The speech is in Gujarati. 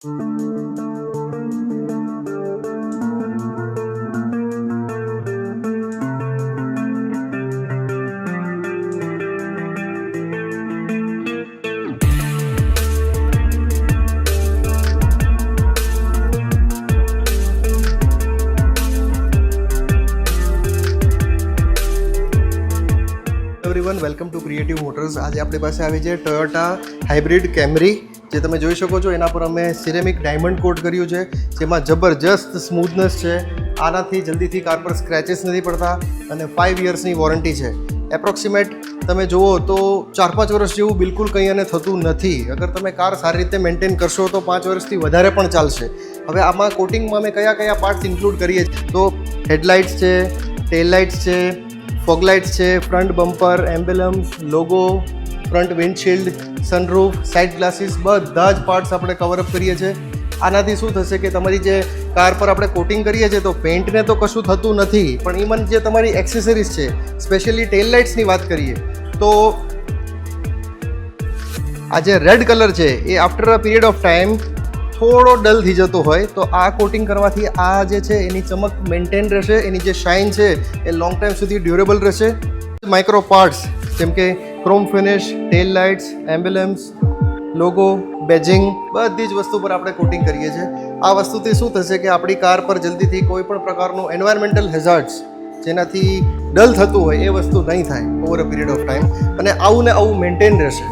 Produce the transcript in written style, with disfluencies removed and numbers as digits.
Everyone, welcome to creative motors. આજે આપણી પાસે આવી છે ટોયોટા હાઇબ્રિડ કેમરી, જે તમે જોઈ શકો છો. એના પર અમે સિરેમિક ડાયમંડ કોટ કર્યું છે, જેમાં જબરજસ્ત સ્મૂથનેસ છે. આનાથી જલ્દીથી કાર પર સ્ક્રેચેસ નથી પડતા અને 5 યર્સની વોરંટી છે. એપ્રોક્સિમેટ તમે જુઓ તો 4-5 વર્ષ જેવું બિલકુલ કંઈ અને થતું નથી. અગર તમે કાર સારી રીતે મેન્ટેન કરશો તો 5 વર્ષથી વધારે પણ ચાલશે. હવે આમાં કોટિંગમાં અમે કયા પાર્ટ્સ ઇન્ક્લુડ કરીએ છીએ તો હેડલાઇટ્સ છે, ટેલ લાઇટ્સ છે, ફોગ લાઇટ્સ છે, front bumper, emblems, logo, front windshield, sunroof, side glasses, બધા જ પાર્ટ્સ આપણે કવરઅપ કરીએ છીએ. આનાથી શું થશે કે તમારી જે કાર પર આપણે કોટિંગ કરીએ છીએ તો પેઇન્ટને તો કશું થતું નથી, પણ ઇવન જે તમારી એક્સેસરીઝ છે, સ્પેશિયલી ટેલ લાઇટ્સની વાત કરીએ તો આ જે રેડ કલર છે એ after a period of time થોડો ડલ થઈ જતો હોય, તો આ કોટિંગ કરવાથી આ જે છે એની ચમક મેન્ટેન રહેશે, એની જે શાઇન છે એ લોંગ ટાઈમ સુધી ડ્યુરેબલ રહેશે. માઇક્રો પાર્ટ્સ જેમ કે ક્રોમ ફિનિશ, ટેલ લાઇટ્સ, એમ્બેલમ્સ, લોગો, બેજિંગ, બધી જ વસ્તુ પર આપણે કોટિંગ કરીએ છીએ. આ વસ્તુથી શું થશે કે આપણી કાર પર જલ્દીથી કોઈ પણ પ્રકારનું એન્વાયરમેન્ટલ હેઝાર્ડ્સ જેનાથી ડલ થતું હોય એ વસ્તુ નહીં થાય over a period of time, અને આવું ને આવું મેન્ટેન રહેશે.